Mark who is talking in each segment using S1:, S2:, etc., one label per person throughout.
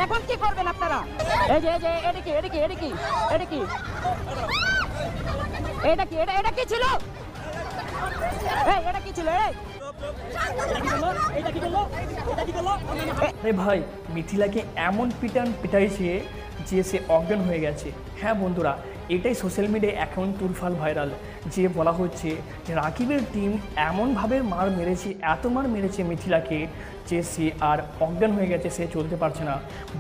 S1: এখন কি করবেন আপনারা? এই যে এটা কি এটা কি এটা কি এটা কি এটা কি এটা কি ছিল? এই এটা কি ছিল?
S2: আরে ভাই, মিথিলাকে এমন পিটাইছে যে সে অজ্ঞান হয়ে গেছে। হ্যাঁ বন্ধুরা, এটাই সোশ্যাল মিডিয়ায় এখন তুলফাল ভাইরাল, যে বলা হচ্ছে যে রাকিবের টিম এমনভাবে মার মেরেছে, এত মার মেরেছে মিথিলাকে যে সে আর অজ্ঞান হয়ে গেছে, সে চলতে পারছে না।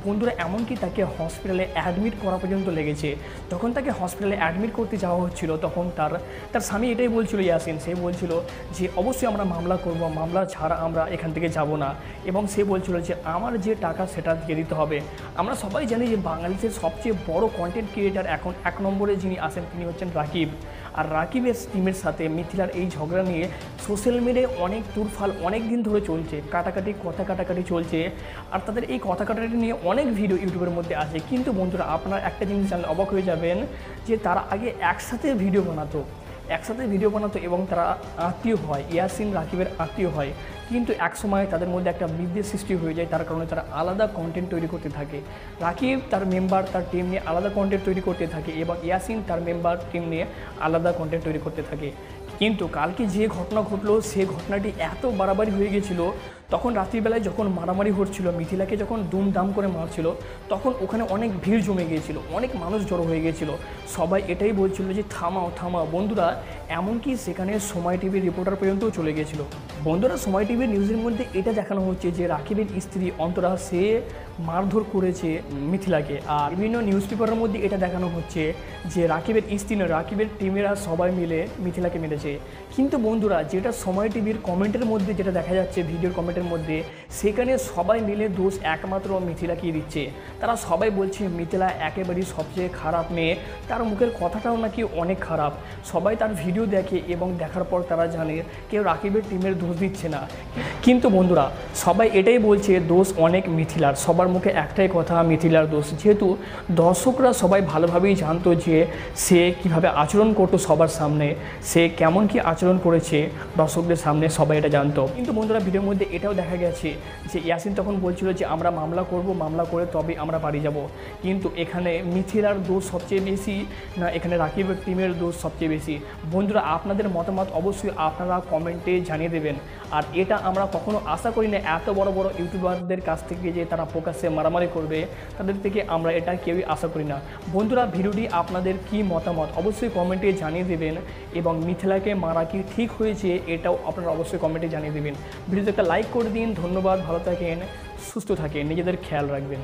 S2: বন্ধুরা, এমনকি তাকে হসপিটালে অ্যাডমিট করা পর্যন্ত লেগেছে। যখন তাকে হসপিটালে অ্যাডমিট করতে যাওয়া হচ্ছিল, তখন তার স্বামী এটাই বলছিল, ইয়াসিন, সে বলছিল যে অবশ্যই আমরা মামলা করব, মামলা ছাড়া আমরা এখান থেকে যাব না। এবং সে বলছিল যে আমার যে টাকা সেটা দিয়ে দিতে হবে। আমরা সবাই জানি যে বাংলাদেশের সবচেয়ে বড় কন্টেন্ট ক্রিয়েটার এখন 1 নম্বরে যিনি আসেন তিনি হচ্ছেন রাকিব। আর রাকিবের টিমের সাথে মিথিলার এই ঝগড়া নিয়ে সোশ্যাল মিডিয়ায় অনেক তুলফাল অনেক দিন ধরে চলছে, কথা কাটাকাটি চলছে। আর তাদের এই কথা কাটাকাটি নিয়ে অনেক ভিডিও ইউটিউবের মধ্যে আছে। কিন্তু বন্ধুরা, আপনারা একটা জিনিস জানলে অবাক হয়ে যাবেন যে তারা আগে একসাথে ভিডিও বানাতো এবং তারা আত্মীয় হয়, ইয়াসিন রাকিবের আত্মীয় হয়। কিন্তু এক সময় তাদের মধ্যে একটা বিদ্বেষ সৃষ্টি হয়ে যায়, তার কারণে তারা আলাদা কন্টেন্ট তৈরি করতে থাকে। রাকিব তার মেম্বার তার টিম নিয়ে আলাদা কন্টেন্ট তৈরি করতে থাকে এবং ইয়াসিন তার মেম্বার টিম নিয়ে আলাদা কন্টেন্ট তৈরি করতে থাকে। কিন্তু কালকে যে ঘটনা ঘটলো, সে ঘটনাটি এত বাড়াবাড়ি হয়ে গেছিলো। তখন রাত্রিবেলায় যখন মারামারি হচ্ছিল, মিথিলাকে যখন দুমদাম করে মারছিল, তখন ওখানে অনেক ভিড় জমে গিয়েছিল, অনেক মানুষ জড়ো হয়ে গিয়েছিল। সবাই এটাই বলছিল যে থামাও। বন্ধুরা, এমনকি সেখানে সময় টিভির রিপোর্টার পর্যন্তও চলে গিয়েছিল। বন্ধুরা, সময় টিভির নিউজের মধ্যে এটা দেখানো হচ্ছে যে রাকিবের স্ত্রী অন্তরা সে মারধর করেছে মিথিলাকে। আর বিভিন্ন নিউজ পেপারের মধ্যে এটা দেখানো হচ্ছে যে রাকিবের স্ত্রী নয়, রাকিবের টিমেরা সবাই মিলে মিথিলাকে মেরেছে। কিন্তু বন্ধুরা, যেটা সময় টিভির কমেন্টের মধ্যে যেটা দেখা যাচ্ছে, ভিডিওর কমেন্টের মধ্যে, সেখানে সবাই মিলে দোষ একমাত্র মিথিলাকেই দিচ্ছে। তারা সবাই বলছে মিথিলা একেবারেই সবচেয়ে খারাপ মেয়ে, তার মুখের কথাটাও নাকি অনেক খারাপ। সবাই তার ভিডিও দেখে এবং দেখার পর তারা জানে কেউ রাকিবের টিমের দোষ দিচ্ছে না। কিন্তু বন্ধুরা, সবাই এটাই বলছে দোষ অনেক মিথিলার, সবার মুখে একটাই কথা, মিথিলার দোষ। যেহেতু দর্শকরা সবাই ভালোভাবেই জানতো যে সে কিভাবে আচরণ করতো সবার সামনে, সে কেমন কি আচরণ করেছে দর্শকদের সামনে, সবাই এটা জানতো। কিন্তু বন্ধুরা, ভিডিওর মধ্যে এটাও দেখা গেছে যে ইয়াসিন তখন বলছিল যে আমরা মামলা করব, মামলা করে তবে আমরা বাড়ি যাব। কিন্তু এখানে মিথিলার দোষ সবচেয়ে বেশি না এখানে রাকিবের টিমের দোষ সবচেয়ে বেশি? বন্ধুরা, আপনাদের মতামত অবশ্যই আপনারা কমেন্টে জানিয়ে দেবেন। আর এটা আমরা কখনো আশা করি না এত বড় বড় ইউটিউবারদের কাছ থেকে যে তারা প্রকাশ্যে মারামারি করবে, তাদের থেকে আমরা এটা কেউই আশা করি না। বন্ধুরা, ভিডিওটি আপনাদের কি মতামত অবশ্যই কমেন্টে জানিয়ে দেবেন। এবং মিথিলাকে মারা কি ঠিক হয়েছে এটাও আপনারা অবশ্যই কমেন্টে জানিয়ে দেবেন। ভিডিওতে একটা লাইক করে দিন। ধন্যবাদ, ভালো থাকেন, সুস্থ থাকেন, নিজেদের খেয়াল রাখবেন।